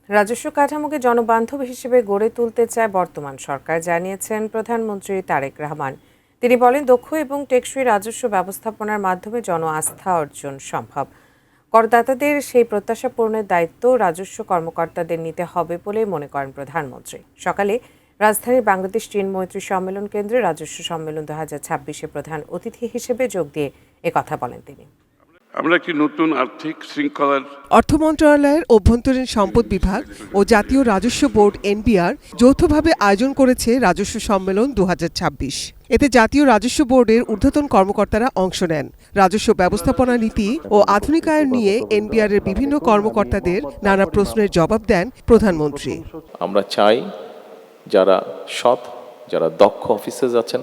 রাজস্ব কাঠামোকে জনবান্ধব হিসেবে গড়ে তুলতে চায় বর্তমান সরকার, জানিয়েছেন প্রধানমন্ত্রী তারেক রহমান। তিনি বলেন, দক্ষ এবং টেকসই রাজস্ব ব্যবস্থাপনার মাধ্যমে জন আস্থা অর্জন সম্ভব। করদাতাদের সেই প্রত্যাশা পূরণের দায়িত্ব রাজস্ব কর্মকর্তাদের নিতে হবে বলে মনে করেন প্রধানমন্ত্রী। সকালে রাজধানীর বাংলাদেশ চীন মৈত্রী সম্মেলন কেন্দ্রে রাজস্ব সম্মেলন 2026-এ প্রধান অতিথি হিসেবে যোগ দিয়ে একথা বলেন তিনি। আমরা একটি নতুন আর্থিক শৃঙ্খলার অর্থ মন্ত্রণালয়ের অভ্যন্তরীণ সম্পদ বিভাগ ও জাতীয় রাজস্ব বোর্ড এনবিআর যৌথভাবে আয়োজন করেছে রাজস্ব সম্মেলন 2026। এতে জাতীয় রাজস্ব বোর্ডের ঊর্ধ্বতন কর্মকর্তারা অংশ নেন। রাজস্ব ব্যবস্থাপনা নীতি ও আধুনিকায়ন নিয়ে এনবিআর এর বিভিন্ন কর্মকর্তাদের নানা প্রশ্নের জবাব দেন প্রধানমন্ত্রী। আমরা চাই যারা সৎ, যারা দক্ষ অফিসার্স আছেন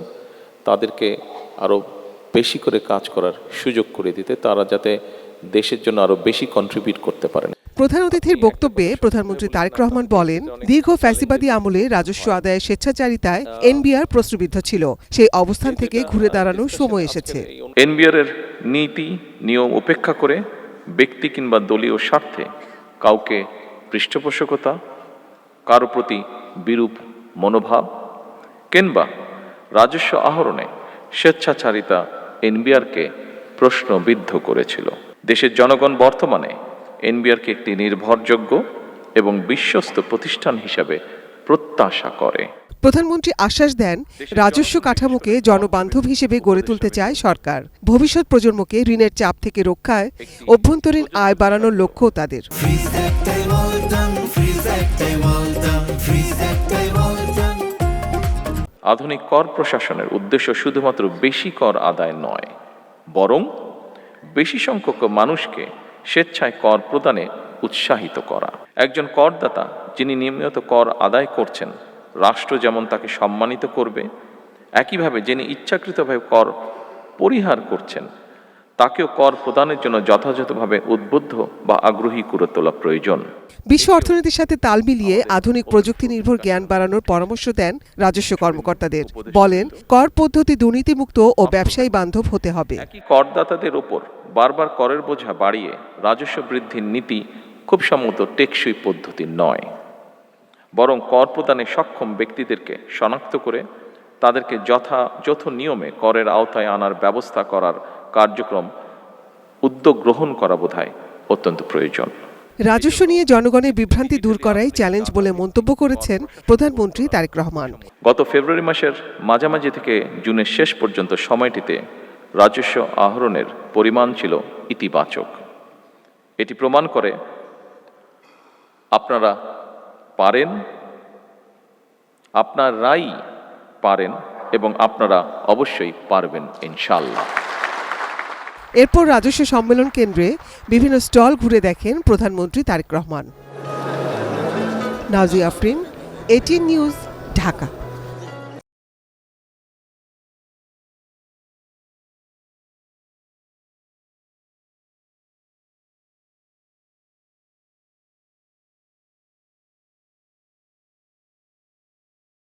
তাদেরকে আরো বেশি করে কাজ করার সুযোগ করে দিতে, তারা যাতে দেশের জন্য আরো বেশি কন্ট্রিবিউট করতে পারেন। প্রধান অতিথির বক্তব্যে প্রধানমন্ত্রী তারেক রহমান বলেন, দীর্ঘ ফ্যাসিবাদী আমলে রাজস্ব আদায়ের স্বেচ্ছাচারিতায় এনবিআর প্রশ্নবিদ্ধ ছিল। সেই অবস্থান থেকে ঘুরে দাঁড়ানোর সময় এসেছে। এনবিআর এর নীতি নিয়ম উপেক্ষা করে ব্যক্তি কিংবা দলীয় স্বার্থে কাউকে পৃষ্ঠপোষকতা, কারো প্রতি বিরূপ মনোভাব কিংবা রাজস্ব আহরণে স্বেচ্ছাচারিতা এনবিআরকে প্রশ্নবিদ্ধ করেছিল। দেশের জনগণ বর্তমানে এনবিআরকে একটি নির্ভরযোগ্য এবং বিশ্বস্ত প্রতিষ্ঠান হিসাবে প্রত্যাশা করে। প্রধানমন্ত্রী আশ্বাস দেন, রাজস্ব কাঠামোকে জনবান্ধব হিসেবে গড়ে তুলতে চায় সরকার। ভবিষ্যৎ প্রজন্মকে ঋণের চাপ থেকে রক্ষায় অভ্যন্তরীণ আয় বাড়ানোর লক্ষ্য তাদের। আধুনিক কর প্রশাসনের উদ্দেশ্য শুধুমাত্র বেশি কর আদায় নয়, বরং বেশি সংখ্যক মানুষকে স্বেচ্ছায় কর প্রদানে উৎসাহিত করা। একজন করদাতা যিনি নিয়মিত কর আদায় করছেন, রাষ্ট্র যেমন তাকে সম্মানিত করবে, একইভাবে যিনি ইচ্ছাকৃতভাবে কর পরিহার করছেন তাকেও কর প্রদানের জন্য যথাযথভাবে উদ্বুদ্ধ বা আগ্রহী করে তোলা প্রয়োজন। বিশ্ব অর্থনীতির সাথে তাল মিলিয়ে আধুনিক প্রযুক্তি নির্ভর জ্ঞান বাড়ানোর পরামর্শ দেন রাজস্ব কর্মকর্তাদের। বলেন, কর পদ্ধতি দুর্নীতিমুক্ত ও ব্যবসায়ী বান্ধব হতে হবে। একই করদাতাদের উপর বারবার করের বোঝা বাড়িয়ে রাজস্ব বৃদ্ধির নীতি খুব সম্ভবত টেকসই পদ্ধতি নয়, বরং কর প্রদানে সক্ষম ব্যক্তিদেরকে শনাক্ত করে তাদেরকে যথাযথ নিয়মে করের আওতায় আনার ব্যবস্থা করার কার্যক্রম উদ্যোগ গ্রহণ করা বোধহয় অত্যন্ত প্রয়োজন। রাজস্ব নিয়ে জনগণের বিভ্রান্তি দূর করাই চ্যালেঞ্জ বলে মন্তব্য করেছেন প্রধানমন্ত্রী তারেক রহমান। গত ফেব্রুয়ারি মাসের মাঝামাঝি থেকে জুনের শেষ পর্যন্ত সময়টিতে রাজস্ব আহরণের পরিমাণ ছিল ইতিবাচক। এটি প্রমাণ করে আপনারা পারেন, আপনারাই পারেন এবং আপনারা অবশ্যই পারবেন ইনশাআল্লাহ। এরপর রাজস্ব সম্মেলন কেন্দ্রে বিভিন্ন স্টল ঘুরে দেখেন প্রধানমন্ত্রী তারেক রহমান। Nazia Afrin, ATN news, Dhaka.